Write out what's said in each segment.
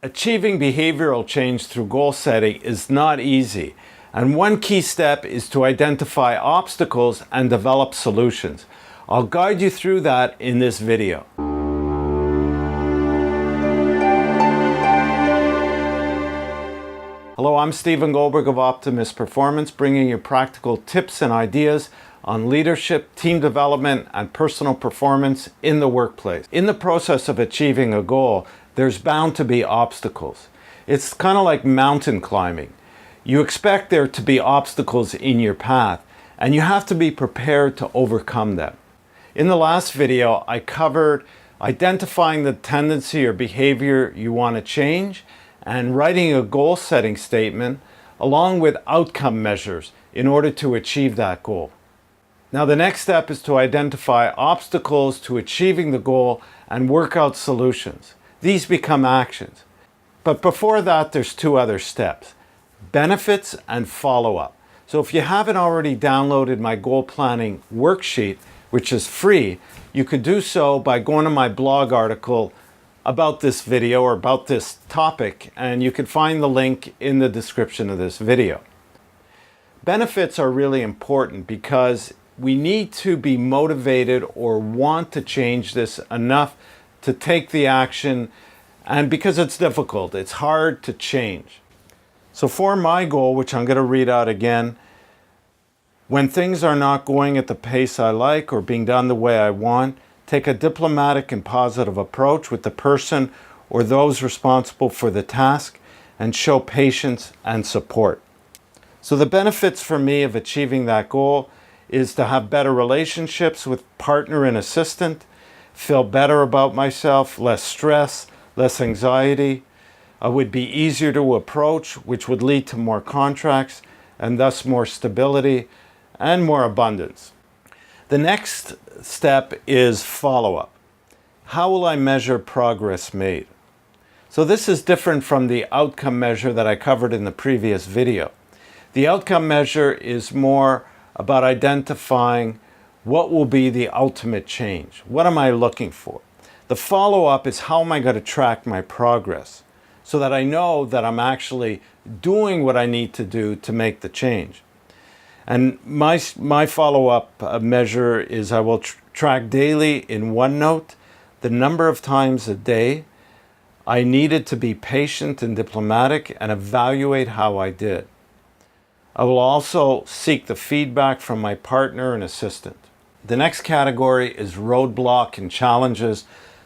Achieving behavioral change through goal setting is not easy, and one key step is to identify obstacles and develop solutions. I'll guide you through that in this video. Hello, I'm Stephen Goldberg of Optimus Performance, bringing you practical tips and ideas on leadership, team development, and personal performance in the workplace. In the process of achieving a goal, there's bound to be obstacles. It's kind of like mountain climbing. You expect there to be obstacles in your path, and you have to be prepared to overcome them. In the last video, I covered identifying the tendency or behavior you want to change and writing a goal setting statement along with outcome measures in order to achieve that goal. Now, the next step is to identify obstacles to achieving the goal and work out solutions. These become actions. But before that, there's two other steps: benefits and follow-up. So if you haven't already downloaded my goal planning worksheet, which is free, you could do so by going to my blog article about this video or about this topic, and you can find the link in the description of this video. Benefits are really important because we need to be motivated or want to change this enough to take the action, and because it's difficult, it's hard to change. So for my goal, which I'm going to read out again, when things are not going at the pace I like or being done the way I want, take a diplomatic and positive approach with the person or those responsible for the task and show patience and support. So the benefits for me of achieving that goal is to have better relationships with partner and assistant, feel better about myself, less stress, less anxiety. I would be easier to approach, which would lead to more contracts and thus more stability and more abundance. The next step is follow-up. How will I measure progress made? So this is different from the outcome measure that I covered in the previous video. The outcome measure is more about identifying what will be the ultimate change. What am I looking for? The follow-up is how am I going to track my progress so that I know that I'm actually doing what I need to do to make the change. And my follow-up measure is I will track daily in OneNote the number of times a day I needed to be patient and diplomatic and evaluate how I did. I will also seek the feedback from my partner and assistant. The next category is roadblock and challenges.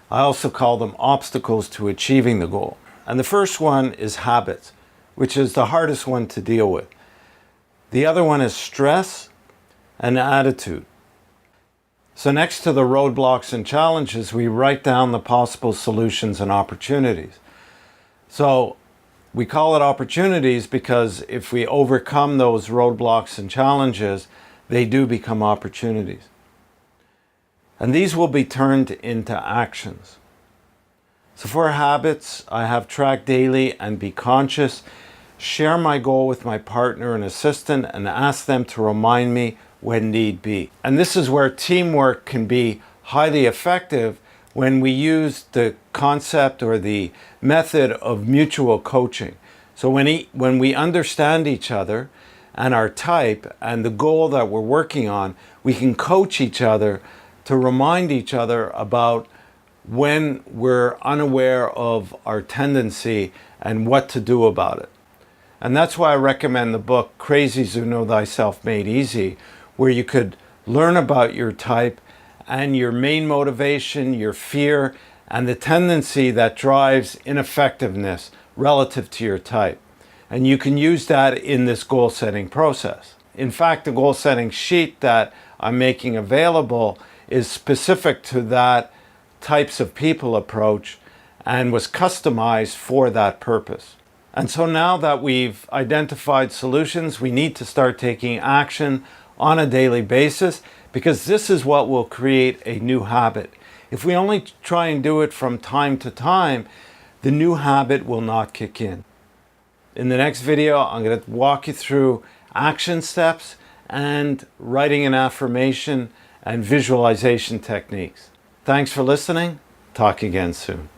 I also call them obstacles to achieving the goal. And the first one is habits, which is the hardest one to deal with. The other one is stress and attitude. So next to the roadblocks and challenges, we write down the possible solutions and opportunities. So we call it opportunities because if we overcome those roadblocks and challenges, they do become opportunities. And these will be turned into actions. So for habits, I have track daily and be conscious, share my goal with my partner and assistant, and ask them to remind me when need be. And this is where teamwork can be highly effective when we use the concept or the method of mutual coaching. So when we understand each other and our type and the goal that we're working on, we can coach each other to remind each other about when we're unaware of our tendency and what to do about it. And that's why I recommend the book Crazies Who Know Thyself Made Easy, where you could learn about your type and your main motivation, your fear, and the tendency that drives ineffectiveness relative to your type. And you can use that in this goal setting process. In fact, the goal setting sheet that I'm making available is specific to that types of people approach and was customized for that purpose. And so now that we've identified solutions, we need to start taking action on a daily basis, because this is what will create a new habit. If we only try and do it from time to time, the new habit will not kick in. In the next video, I'm going to walk you through action steps and writing an affirmation and visualization techniques. Thanks for listening. Talk again soon.